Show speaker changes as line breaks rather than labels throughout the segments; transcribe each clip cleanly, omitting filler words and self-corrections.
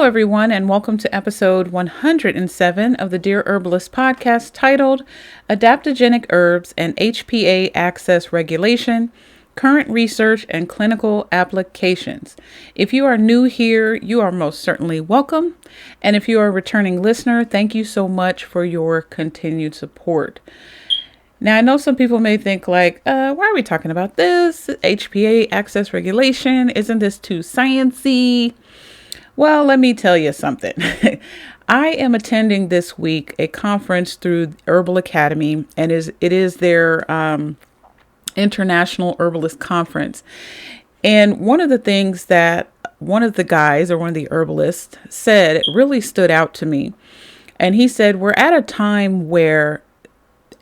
everyone, and welcome to episode 107 of the Dear Herbalists Podcast titled Adaptogenic Herbs and HPA Access Regulation, Current Research and Clinical Applications. If you are new here, you are most certainly welcome. And if you are a returning listener, thank you so much for your continued support. Now, I know some people may think why are we talking about this? HPA Access Regulation, isn't this too sciencey? Well, let me tell you something. I am attending this week a conference through Herbal Academy, and it is their International Herbalist Conference. And one of the things that one of the guys or one of the herbalists said really stood out to me. And he said, we're at a time where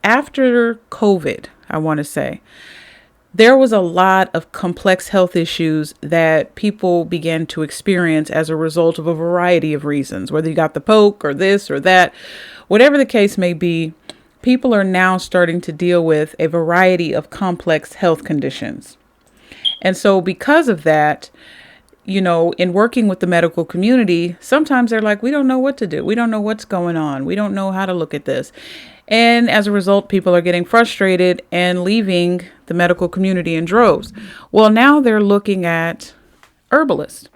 after COVID, I want to say, there was a lot of complex health issues that people began to experience as a result of a variety of reasons, whether you got the poke or this or that, whatever the case may be. People are now starting to deal with a variety of complex health conditions. And so because of that, in working with the medical community, sometimes they're like, we don't know what to do. We don't know what's going on. We don't know how to look at this. And as a result, people are getting frustrated and leaving the medical community in droves. Well, now they're looking at herbalists.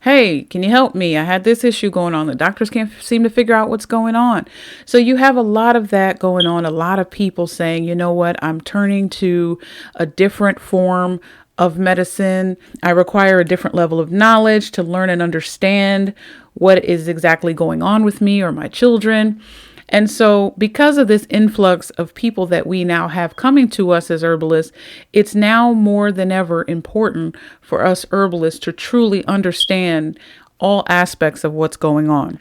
Hey, can you help me? I had this issue going on. The doctors can't seem to figure out what's going on. So you have a lot of that going on. A lot of people saying, you know what, I'm turning to a different form of medicine. I require a different level of knowledge to learn and understand what is exactly going on with me or my children. And so because of this influx of people that we now have coming to us as herbalists, it's now more than ever important for us herbalists to truly understand all aspects of what's going on.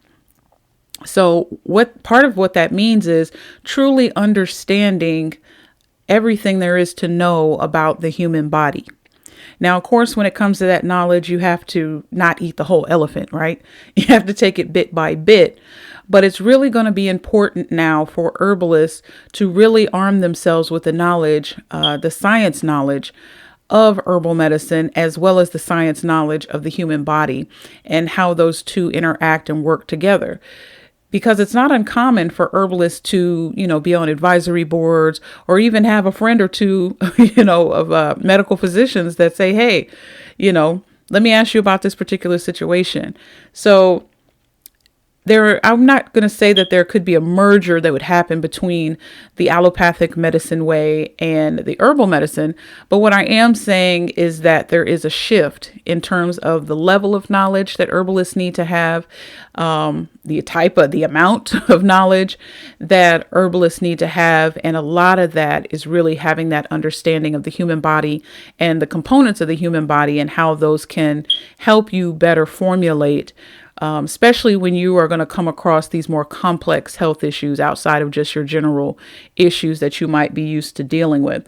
So what part of what that means is truly understanding everything there is to know about the human body. Now, of course, when it comes to that knowledge, you have to not eat the whole elephant, right? You have to take it bit by bit. But it's really going to be important now for herbalists to really arm themselves with the knowledge, the science knowledge of herbal medicine, as well as the science knowledge of the human body and how those two interact and work together. Because it's not uncommon for herbalists to, be on advisory boards or even have a friend or two, of medical physicians that say, hey, let me ask you about this particular situation. So I'm not going to say that there could be a merger that would happen between the allopathic medicine way and the herbal medicine. But what I am saying is that there is a shift in terms of the level of knowledge that herbalists need to have, the amount of knowledge that herbalists need to have. And a lot of that is really having that understanding of the human body and the components of the human body and how those can help you better formulate especially when you are going to come across these more complex health issues outside of just your general issues that you might be used to dealing with.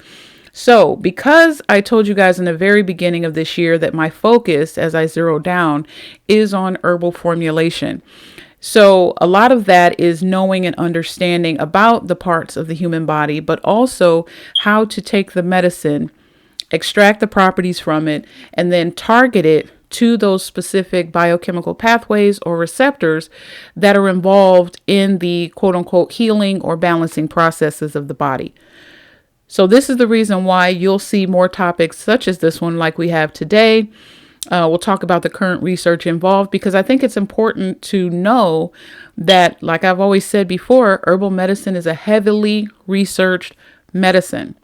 So because I told you guys in the very beginning of this year that my focus, as I zero down, is on herbal formulation. So a lot of that is knowing and understanding about the parts of the human body, but also how to take the medicine, extract the properties from it, and then target it to those specific biochemical pathways or receptors that are involved in the quote unquote healing or balancing processes of the body. So this is the reason why you'll see more topics such as this one like we have today. We'll talk about the current research involved because I think it's important to know that, like I've always said before, herbal medicine is a heavily researched medicine.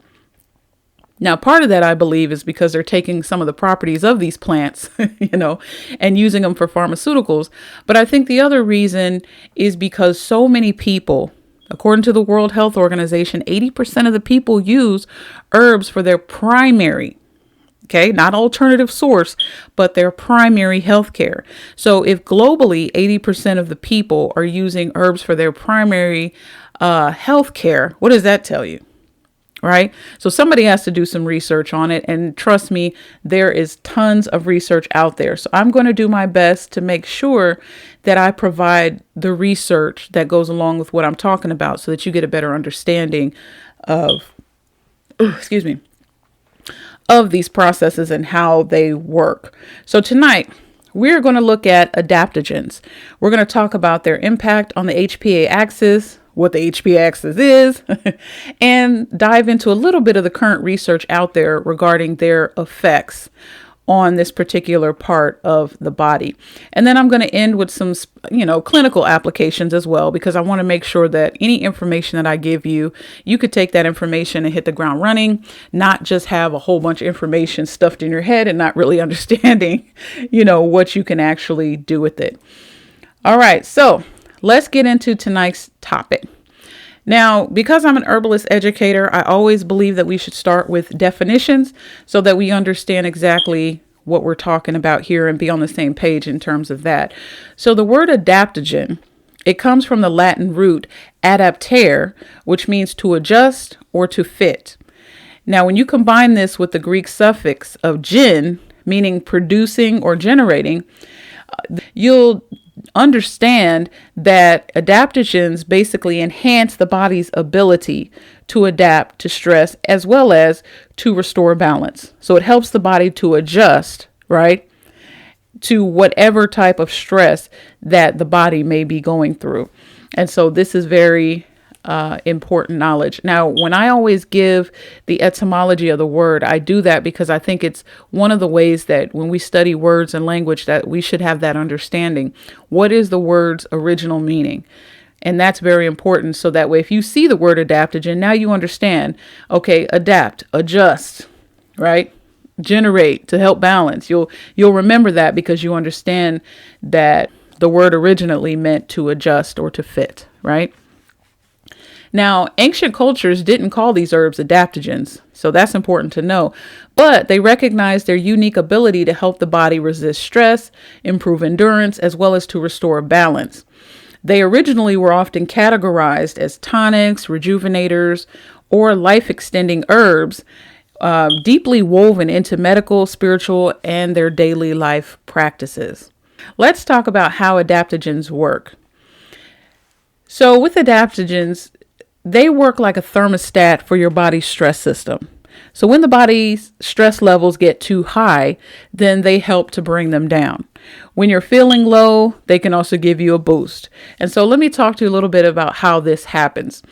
Now, part of that, I believe, is because they're taking some of the properties of these plants, and using them for pharmaceuticals. But I think the other reason is because so many people, according to the World Health Organization, 80% of the people use herbs for their primary, not alternative source, but their primary health care. So if globally 80% of the people are using herbs for their primary health care, what does that tell you? Right? So somebody has to do some research on it. And trust me, there is tons of research out there. So I'm going to do my best to make sure that I provide the research that goes along with what I'm talking about so that you get a better understanding of, of these processes and how they work. So tonight, we're going to look at adaptogens. We're going to talk about their impact on the HPA axis, what the HPA axis is, and dive into a little bit of the current research out there regarding their effects on this particular part of the body. And then I'm going to end with some, clinical applications as well, because I want to make sure that any information that I give you, you could take that information and hit the ground running, not just have a whole bunch of information stuffed in your head and not really understanding, what you can actually do with it. All right. So let's get into tonight's topic. Now, because I'm an herbalist educator, I always believe that we should start with definitions so that we understand exactly what we're talking about here and be on the same page in terms of that. So the word adaptogen, it comes from the Latin root adaptare, which means to adjust or to fit. Now, when you combine this with the Greek suffix of gen, meaning producing or generating, you'll understand that adaptogens basically enhance the body's ability to adapt to stress as well as to restore balance. So it helps the body to adjust, right, to whatever type of stress that the body may be going through. And so this is very important knowledge. Now, when I always give the etymology of the word, I do that because I think it's one of the ways that when we study words and language that we should have that understanding. What is the word's original meaning? And that's very important. So that way, if you see the word adaptogen, now you understand, okay, adapt, adjust, right? Generate to help balance. You'll remember that because you understand that the word originally meant to adjust or to fit, right? Now, ancient cultures didn't call these herbs adaptogens, so that's important to know, but they recognized their unique ability to help the body resist stress, improve endurance, as well as to restore balance. They originally were often categorized as tonics, rejuvenators, or life-extending herbs, deeply woven into medical, spiritual, and their daily life practices. Let's talk about how adaptogens work. So with adaptogens, they work like a thermostat for your body's stress system. So when the body's stress levels get too high, then they help to bring them down. When you're feeling low, they can also give you a boost. And so let me talk to you a little bit about how this happens.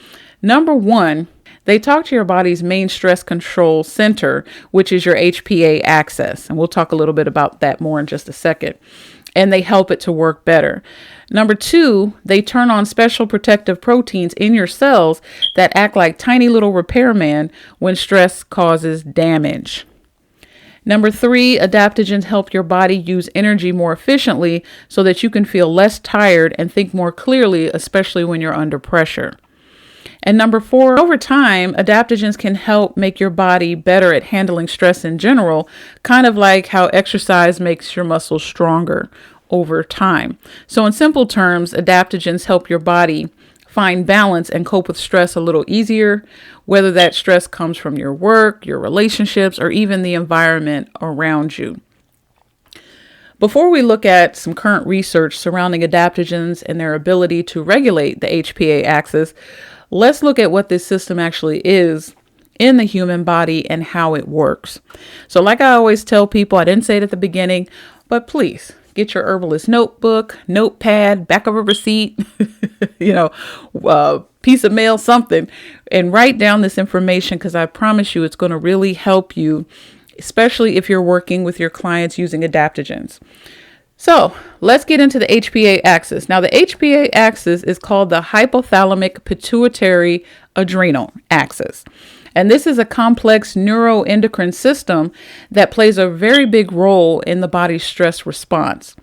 Number one, they talk to your body's main stress control center, which is your HPA axis. And we'll talk a little bit about that more in just a second. And they help it to work better. Number two, they turn on special protective proteins in your cells that act like tiny little repairman when stress causes damage. Number three, adaptogens help your body use energy more efficiently so that you can feel less tired and think more clearly, especially when you're under pressure. And number four, over time, adaptogens can help make your body better at handling stress in general, kind of like how exercise makes your muscles stronger over time. So in simple terms, adaptogens help your body find balance and cope with stress a little easier, whether that stress comes from your work, your relationships, or even the environment around you. Before we look at some current research surrounding adaptogens and their ability to regulate the HPA axis, let's look at what this system actually is in the human body and how it works. So like I always tell people, I didn't say it at the beginning, but please get your herbalist notebook, notepad, back of a receipt, piece of mail, something, and write down this information because I promise you it's going to really help you, especially if you're working with your clients using adaptogens. So let's get into the HPA axis. Now, the HPA axis is called the hypothalamic pituitary adrenal axis. And this is a complex neuroendocrine system that plays a very big role in the body's stress response.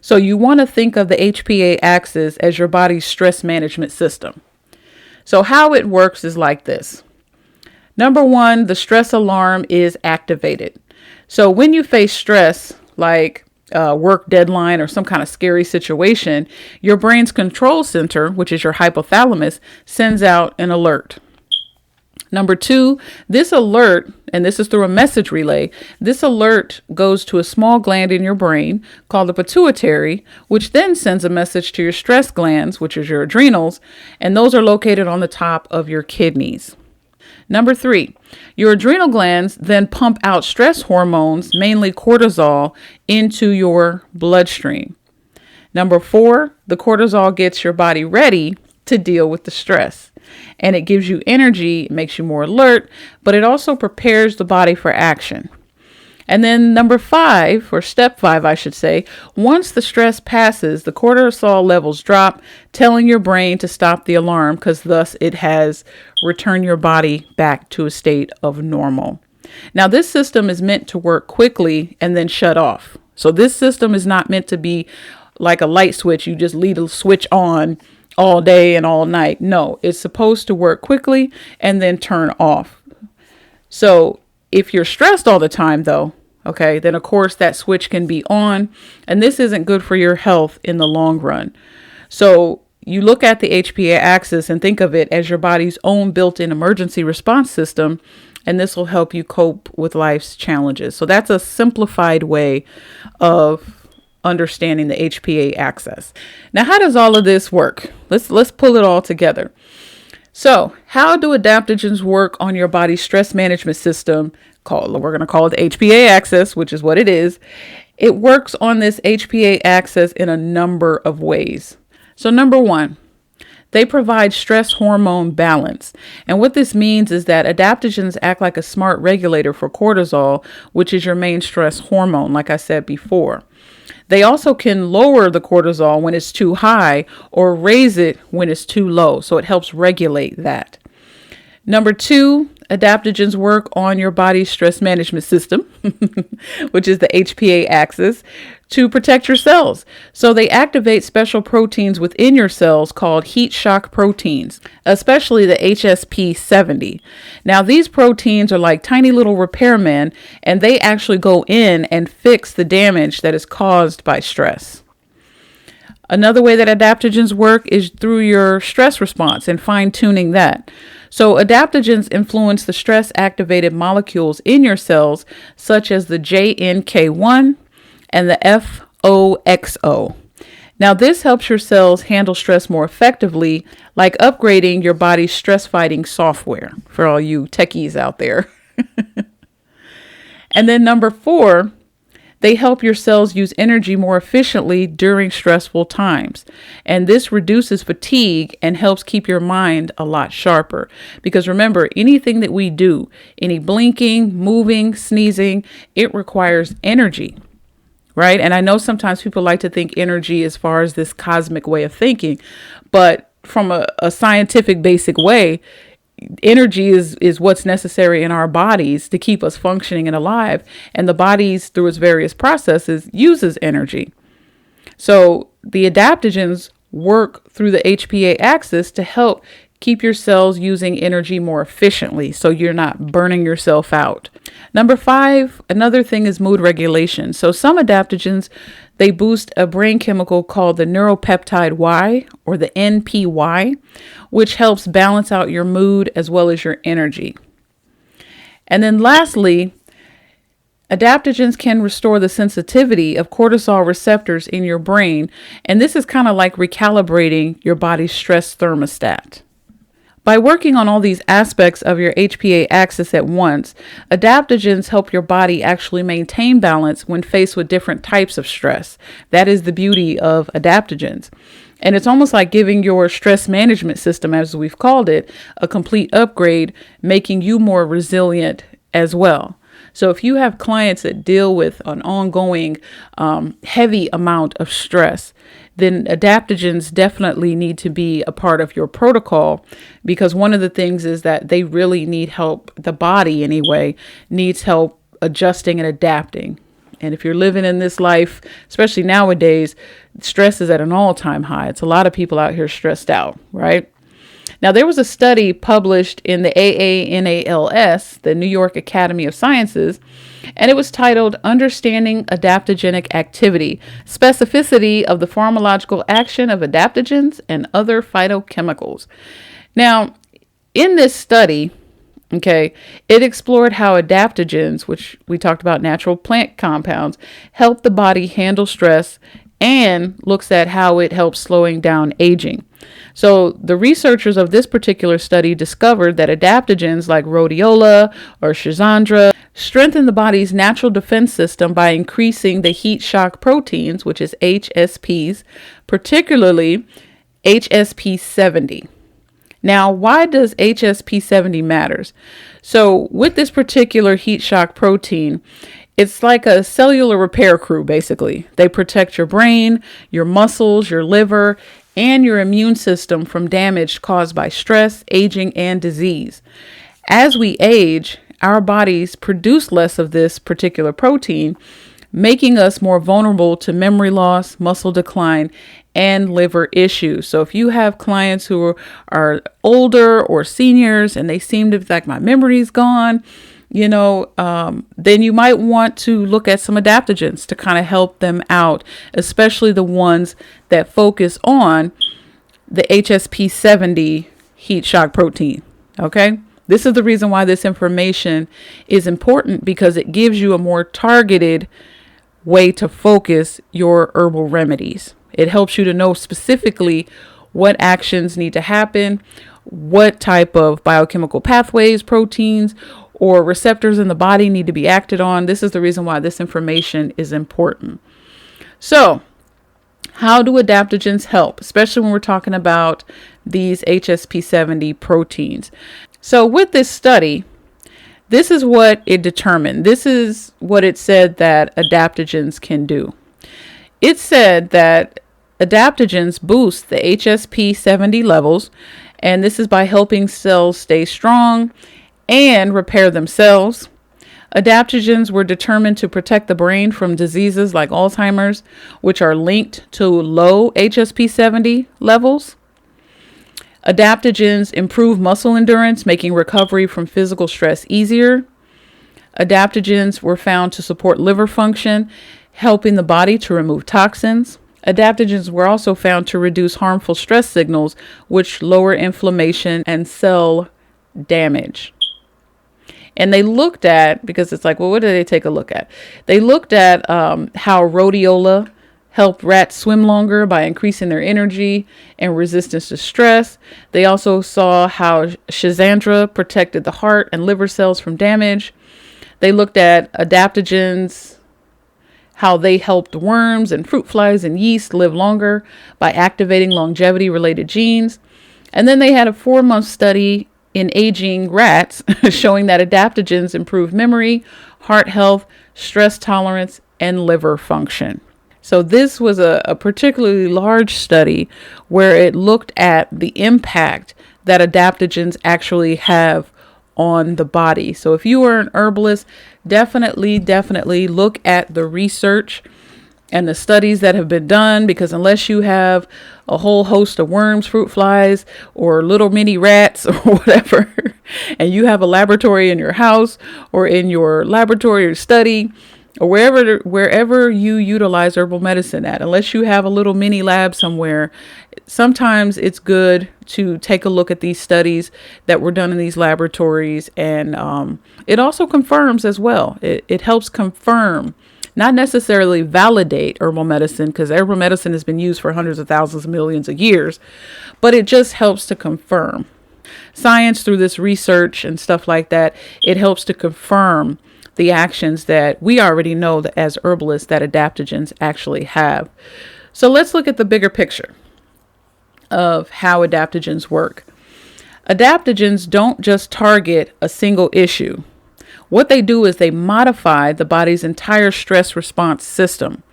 So you want to think of the HPA axis as your body's stress management system. So how it works is like this. Number one, the stress alarm is activated. So when you face stress, like work deadline or some kind of scary situation, your brain's control center, which is your hypothalamus, sends out an alert. Number two, this alert, and this is through a message relay, this alert goes to a small gland in your brain called the pituitary, which then sends a message to your stress glands, which is your adrenals, and those are located on the top of your kidneys. Number 3, your adrenal glands then pump out stress hormones, mainly cortisol, into your bloodstream. Number 4, the cortisol gets your body ready to deal with the stress. And it gives you energy, it makes you more alert, but it also prepares the body for action. And then number 5, or step 5, I should say, once the stress passes, the cortisol levels drop, telling your brain to stop the alarm, because thus it has returned your body back to a state of normal. Now, this system is meant to work quickly and then shut off. So this system is not meant to be like a light switch. You just leave a switch on all day and all night. No, it's supposed to work quickly and then turn off. So if you're stressed all the time, though, okay, then of course that switch can be on, and this isn't good for your health in the long run. So you look at the HPA axis and think of it as your body's own built-in emergency response system, and this will help you cope with life's challenges. So that's a simplified way of understanding the HPA axis. Now, how does all of this work? Let's pull it all together. So, how do adaptogens work on your body's stress management system? We're going to call it the HPA axis, which is what it is. It works on this HPA axis in a number of ways. So, number 1, they provide stress hormone balance. And what this means is that adaptogens act like a smart regulator for cortisol, which is your main stress hormone, like I said before. They also can lower the cortisol when it's too high or raise it when it's too low. So it helps regulate that. Number 2, adaptogens work on your body's stress management system, which is the HPA axis, to protect your cells. So they activate special proteins within your cells called heat shock proteins, especially the HSP70. Now, these proteins are like tiny little repairmen, and they actually go in and fix the damage that is caused by stress. Another way that adaptogens work is through your stress response and fine-tuning that. So adaptogens influence the stress-activated molecules in your cells, such as the JNK1 and the FOXO. Now, this helps your cells handle stress more effectively, like upgrading your body's stress-fighting software, for all you techies out there. And then number 4, they help your cells use energy more efficiently during stressful times. And this reduces fatigue and helps keep your mind a lot sharper. Because remember, anything that we do, any blinking, moving, sneezing, it requires energy, right? And I know sometimes people like to think energy as far as this cosmic way of thinking, but from a scientific basic way, energy is what's necessary in our bodies to keep us functioning and alive. And the bodies, through its various processes, uses energy. So the adaptogens work through the HPA axis to help keep your cells using energy more efficiently, so you're not burning yourself out. Number 5, another thing is mood regulation. So some adaptogens, they boost a brain chemical called the neuropeptide Y, or the NPY, which helps balance out your mood as well as your energy. And then lastly, adaptogens can restore the sensitivity of cortisol receptors in your brain, and this is kind of like recalibrating your body's stress thermostat. By working on all these aspects of your HPA axis at once, adaptogens help your body actually maintain balance when faced with different types of stress. That is the beauty of adaptogens. And it's almost like giving your stress management system, as we've called it, a complete upgrade, making you more resilient as well. So if you have clients that deal with an ongoing heavy amount of stress, then adaptogens definitely need to be a part of your protocol, because one of the things is that they really need help. The body, anyway, needs help adjusting and adapting. And if you're living in this life, especially nowadays, stress is at an all-time high. It's a lot of people out here stressed out, right? Now, there was a study published in the AANALS, the New York Academy of Sciences, and it was titled Understanding Adaptogenic Activity, Specificity of the Pharmacological Action of Adaptogens and Other Phytochemicals. Now, in this study, it explored how adaptogens, which we talked about, natural plant compounds, help the body handle stress and looks at how it helps slowing down aging. So the researchers of this particular study discovered that adaptogens like rhodiola or schizandra strengthen the body's natural defense system by increasing the heat shock proteins, which is HSPs, particularly HSP70. Now, why does HSP70 matters? So with this particular heat shock protein, it's like a cellular repair crew, basically. They protect your brain, your muscles, your liver, and your immune system from damage caused by stress, aging, and disease. As we age, our bodies produce less of this particular protein, making us more vulnerable to memory loss, muscle decline, and liver issues. So if you have clients who are older or seniors and they seem to be like, my memory's gone, then you might want to look at some adaptogens to kind of help them out, especially the ones that focus on the HSP70 heat shock protein. Okay. This is the reason why this information is important, because it gives you a more targeted way to focus your herbal remedies. It helps you to know specifically what actions need to happen, what type of biochemical pathways, proteins, or receptors in the body need to be acted on. This is the reason why this information is important. So, how do adaptogens help, especially when we're talking about these HSP70 proteins? So with this study, this is what it determined. This is what it said that adaptogens can do. It said that adaptogens boost the HSP70 levels, and this is by helping cells stay strong and repair themselves. Adaptogens were determined to protect the brain from diseases like Alzheimer's, which are linked to low HSP70 levels. Adaptogens improve muscle endurance, making recovery from physical stress easier. Adaptogens were found to support liver function, helping the body to remove toxins. Adaptogens were also found to reduce harmful stress signals, which lower inflammation and cell damage. And they looked at, because it's like, well, what did they take a look at? They looked at how rhodiola helped rats swim longer by increasing their energy and resistance to stress. They also saw how schizandra protected the heart and liver cells from damage. They looked at adaptogens, how they helped worms and fruit flies and yeast live longer by activating longevity-related genes. And then they had a 4-month study in aging rats showing that adaptogens improve memory, heart health, stress tolerance, and liver function. So this was a particularly large study where it looked at the impact that adaptogens actually have on the body. So if you are an herbalist, definitely look at the research and the studies that have been done, because unless you have a whole host of worms, fruit flies, or little mini rats or whatever, and you have a laboratory in your house or in your laboratory or study or wherever you utilize herbal medicine at, unless you have a little mini lab somewhere, sometimes it's good to take a look at these studies that were done in these laboratories. And it also confirms as well. It helps confirm, not necessarily validate herbal medicine, because herbal medicine has been used for hundreds of thousands of millions of years, but it just helps to confirm science through this research and stuff like that. It helps to confirm the actions that we already know that as herbalists that adaptogens actually have. So let's look at the bigger picture of how adaptogens work. Adaptogens don't just target a single issue. What they do is they modify the body's entire stress response system.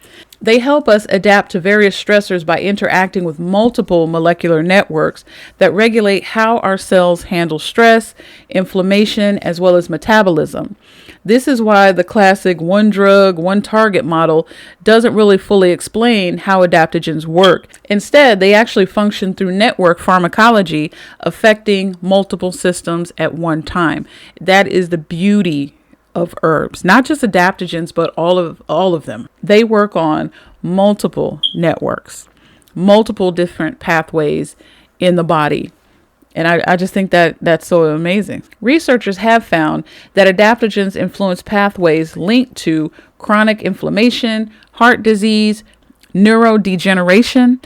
They help us adapt to various stressors by interacting with multiple molecular networks that regulate how our cells handle stress, inflammation, as well as metabolism. This is why the classic one drug, one target model doesn't really fully explain how adaptogens work. Instead, they actually function through network pharmacology, affecting multiple systems at one time. That is the beauty of herbs, not just adaptogens, but all of them. They work on multiple networks, multiple different pathways in the body. And I just think that that's so amazing. Researchers have found that adaptogens influence pathways linked to chronic inflammation, heart disease, neurodegeneration,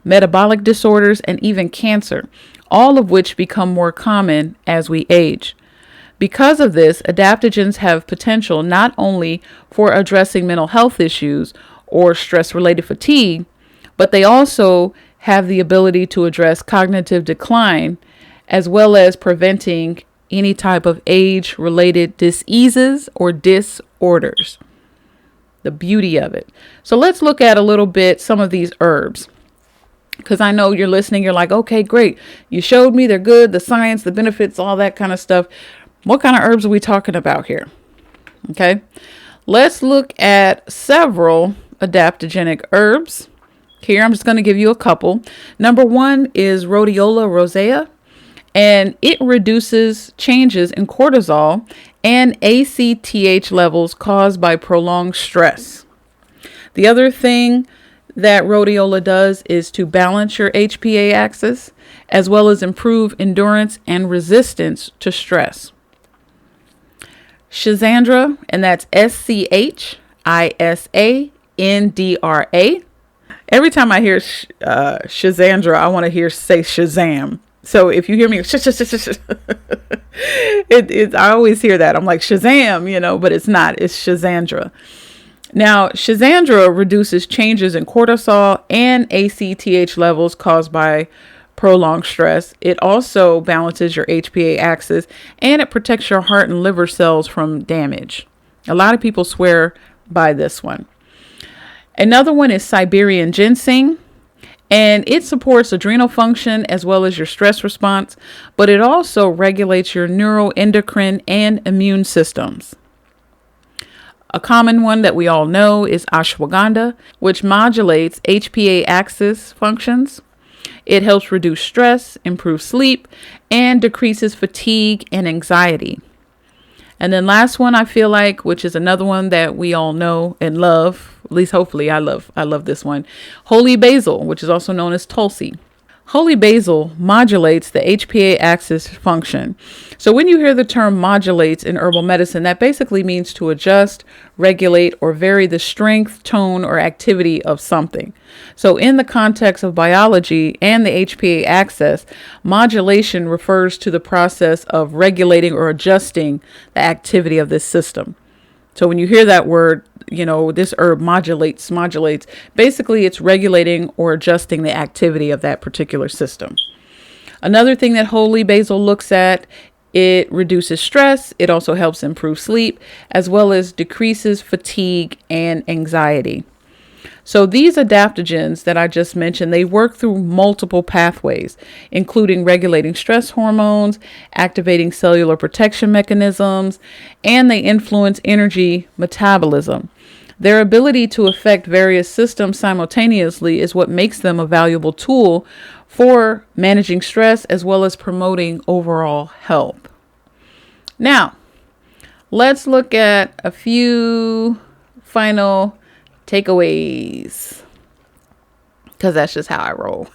metabolic disorders, and even cancer, all of which become more common as we age. Because of this, adaptogens have potential not only for addressing mental health issues or stress-related fatigue, but they also have the ability to address cognitive decline, as well as preventing any type of age-related diseases or disorders. The beauty of it. So let's look at a little bit some of these herbs. Because I know you're listening, you're like, okay, great. You showed me they're good, the science, the benefits, all that kind of stuff. What kind of herbs are we talking about here? Okay, let's look at several adaptogenic herbs. Here, I'm just going to give you a couple. Number one is rhodiola rosea, and it reduces changes in cortisol and ACTH levels caused by prolonged stress. The other thing that rhodiola does is to balance your HPA axis, as well as improve endurance and resistance to stress. Schizandra, and that's SCHISANDRA. Every time I hear Schizandra, I want to hear say Shazam. So if you hear me, I always hear that. I'm like Shazam, but it's not. It's Schizandra. Now, Schizandra reduces changes in cortisol and ACTH levels caused by prolonged stress. It also balances your HPA axis, and it protects your heart and liver cells from damage. A lot of people swear by this one. Another one is Siberian ginseng, and it supports adrenal function as well as your stress response, but it also regulates your neuroendocrine and immune systems. A common one that we all know is ashwagandha, which modulates HPA axis functions. It helps reduce stress, improve sleep, and decreases fatigue and anxiety. And then last one, I feel like, which is another one that we all know and love, at least hopefully I love this one, holy basil, which is also known as Tulsi. Holy basil modulates the HPA axis function. So when you hear the term modulates in herbal medicine, that basically means to adjust, regulate, or vary the strength, tone, or activity of something. So in the context of biology and the HPA axis, modulation refers to the process of regulating or adjusting the activity of this system. So when you hear that word, this herb modulates, basically it's regulating or adjusting the activity of that particular system. Another thing that holy basil looks at, it reduces stress. It also helps improve sleep, as well as decreases fatigue and anxiety. So these adaptogens that I just mentioned, they work through multiple pathways, including regulating stress hormones, activating cellular protection mechanisms, and they influence energy metabolism. Their ability to affect various systems simultaneously is what makes them a valuable tool for managing stress as well as promoting overall health. Now, let's look at a few final takeaways, because that's just how I roll.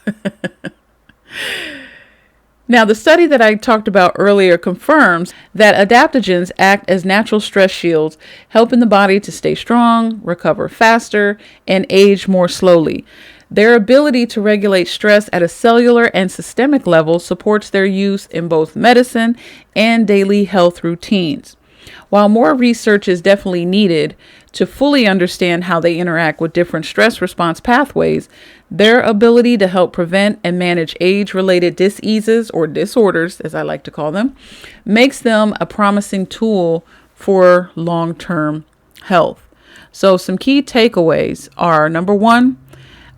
Now, the study that I talked about earlier confirms that adaptogens act as natural stress shields, helping the body to stay strong, recover faster, and age more slowly. Their ability to regulate stress at a cellular and systemic level supports their use in both medicine and daily health routines. While more research is definitely needed to fully understand how they interact with different stress response pathways, their ability to help prevent and manage age-related diseases or disorders, as I like to call them, makes them a promising tool for long-term health. So some key takeaways are, number one,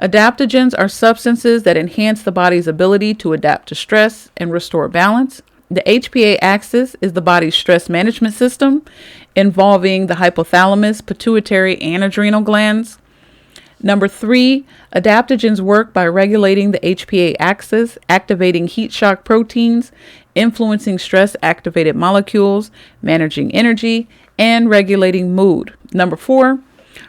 adaptogens are substances that enhance the body's ability to adapt to stress and restore balance. The HPA axis is the body's stress management system, involving the hypothalamus, pituitary, and adrenal glands. Number three, adaptogens work by regulating the HPA axis, activating heat shock proteins, influencing stress-activated molecules, managing energy, and regulating mood. Number four,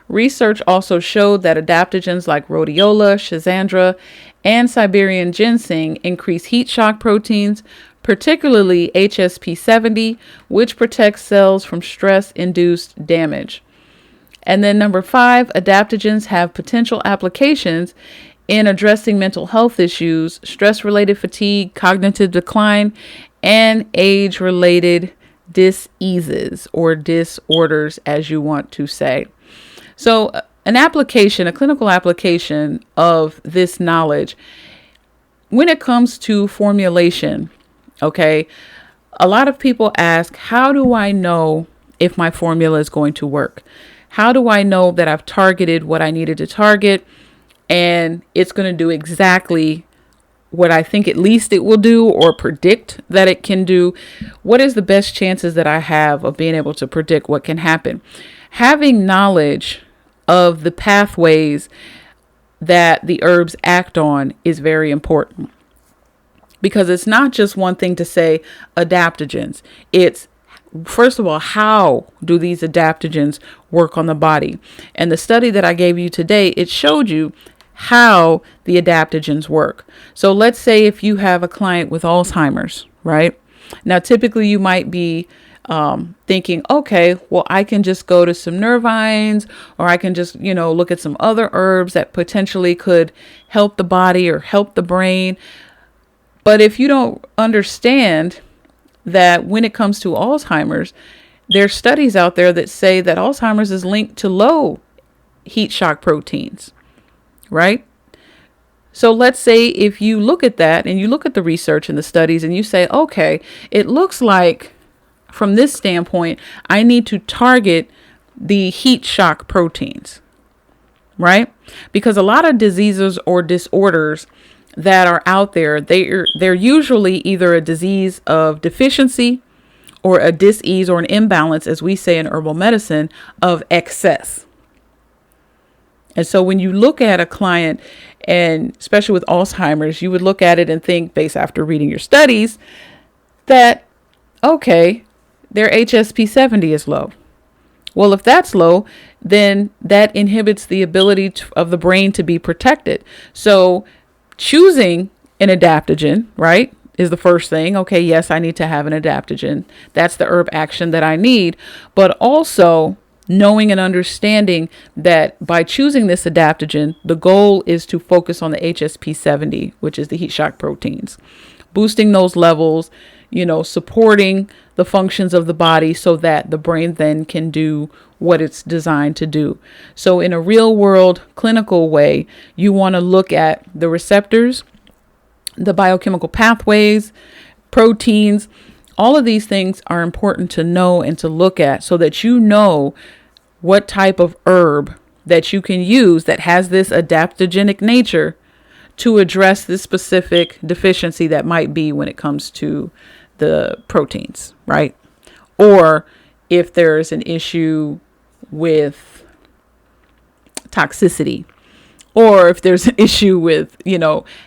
research also showed that adaptogens like rhodiola, schizandra, and Siberian ginseng increase heat shock proteins, particularly HSP70, which protects cells from stress-induced damage. And then number 5, adaptogens have potential applications in addressing mental health issues, stress-related fatigue, cognitive decline, and age-related diseases or disorders, as you want to say. So a clinical application of this knowledge, when it comes to formulation, okay, a lot of people ask, how do I know if my formula is going to work? How do I know that I've targeted what I needed to target and it's going to do exactly what I think at least it will do or predict that it can do? What is the best chances that I have of being able to predict what can happen? Having knowledge of the pathways that the herbs act on is very important, because it's not just one thing to say adaptogens. It's, first of all, how do these adaptogens work on the body? And the study that I gave you today, it showed you how the adaptogens work. So let's say if you have a client with Alzheimer's, right? Now, typically you might be thinking, okay, well, I can just go to some nervines, or I can just, look at some other herbs that potentially could help the body or help the brain. But if you don't understand that when it comes to Alzheimer's, there's studies out there that say that Alzheimer's is linked to low heat shock proteins, right? So let's say if you look at that and you look at the research and the studies and you say, okay, it looks like from this standpoint, I need to target the heat shock proteins, right? Because a lot of diseases or disorders that are out there, they're usually either a disease of deficiency or a dis-ease or an imbalance, as we say in herbal medicine, of excess. And so when you look at a client, and especially with Alzheimer's, you would look at it and think, based after reading your studies, that, okay, their HSP70 is low. Well, if that's low, then that inhibits the ability of the brain to be protected. So choosing an adaptogen, right, is the first thing. Okay, yes, I need to have an adaptogen. That's the herb action that I need. But also knowing and understanding that by choosing this adaptogen, the goal is to focus on the HSP70, which is the heat shock proteins, boosting those levels, supporting the functions of the body so that the brain then can do what it's designed to do. So in a real world clinical way, you want to look at the receptors, the biochemical pathways, proteins. All of these things are important to know and to look at so that you know what type of herb that you can use that has this adaptogenic nature to address this specific deficiency that might be when it comes to the proteins, right? Or if there's an issue with toxicity, or if there's an issue with,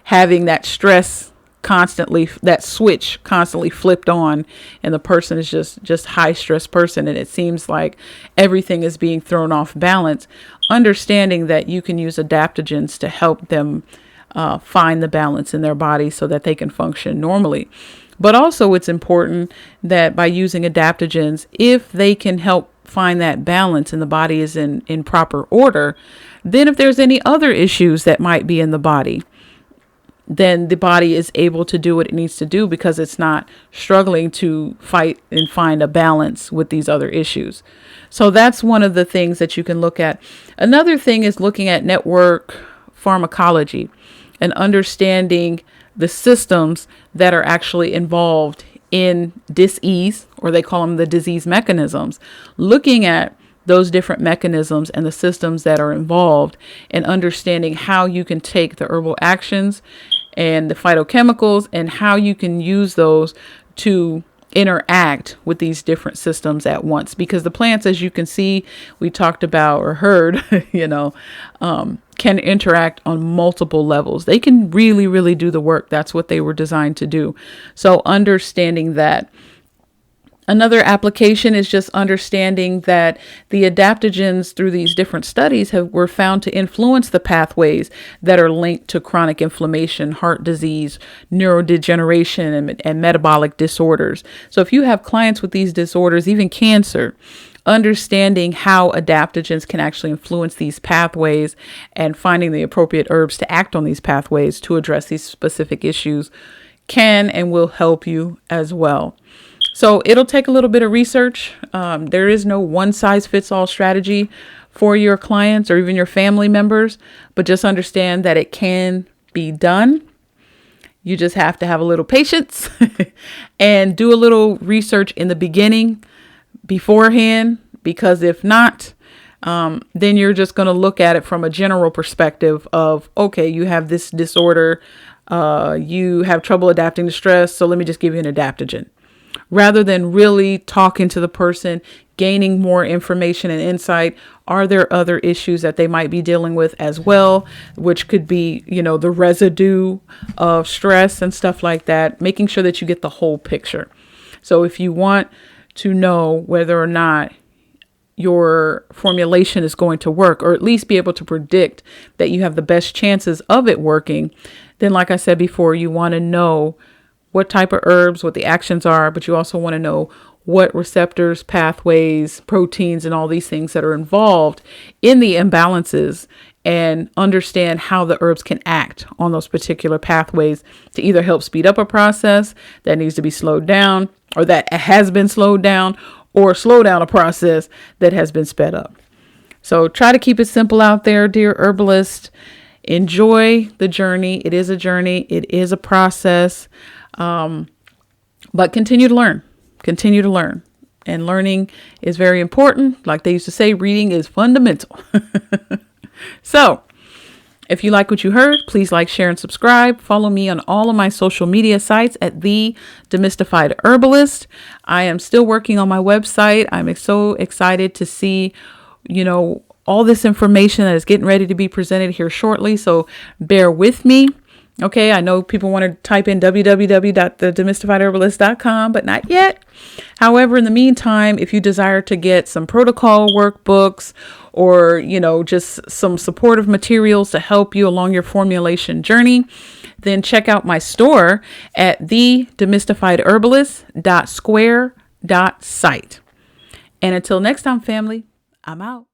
having that stress constantly, that switch constantly flipped on, and the person is just high stress person, and it seems like everything is being thrown off balance. Understanding that you can use adaptogens to help them find the balance in their body so that they can function normally. But also it's important that by using adaptogens, if they can help find that balance and the body is in proper order, then if there's any other issues that might be in the body, then the body is able to do what it needs to do because it's not struggling to fight and find a balance with these other issues. So that's one of the things that you can look at. Another thing is looking at network pharmacology and understanding the systems that are actually involved in dis-ease, or they call them the disease mechanisms, looking at those different mechanisms and the systems that are involved and understanding how you can take the herbal actions and the phytochemicals and how you can use those to interact with these different systems at once. Because the plants, as you can see, we talked about or heard, can interact on multiple levels. They can really, really do the work. That's what they were designed to do. So understanding that Another application is just understanding that the adaptogens through these different studies were found to influence the pathways that are linked to chronic inflammation, heart disease, neurodegeneration, and metabolic disorders. So if you have clients with these disorders, even cancer, understanding how adaptogens can actually influence these pathways and finding the appropriate herbs to act on these pathways to address these specific issues can and will help you as well. So it'll take a little bit of research. There is no one size fits all strategy for your clients or even your family members, but just understand that it can be done. You just have to have a little patience and do a little research in the beginning beforehand, because if not, then you're just going to look at it from a general perspective of, okay, you have this disorder, you have trouble adapting to stress, so let me just give you an adaptogen. Rather than really talking to the person, gaining more information and insight. Are there other issues that they might be dealing with as well, which could be, the residue of stress and stuff like that, making sure that you get the whole picture. So if you want to know whether or not your formulation is going to work, or at least be able to predict that you have the best chances of it working, then like I said before, you want to know what type of herbs, what the actions are, but you also want to know what receptors, pathways, proteins, and all these things that are involved in the imbalances, and understand how the herbs can act on those particular pathways to either help speed up a process that needs to be slowed down, or that has been slowed down, or slow down a process that has been sped up. So try to keep it simple out there, dear herbalist. Enjoy the journey. It is a journey. It is a process. But continue to learn. And learning is very important. Like they used to say, reading is fundamental. So if you like what you heard, please like, share, and subscribe. Follow me on all of my social media sites at The Demystified Herbalist. I am still working on my website. I'm so excited to see, all this information that is getting ready to be presented here shortly. So bear with me. Okay, I know people want to type in www.thedemystifiedherbalist.com, but not yet. However, in the meantime, if you desire to get some protocol workbooks or, just some supportive materials to help you along your formulation journey, then check out my store at thedemystifiedherbalist.square.site. And until next time, family, I'm out.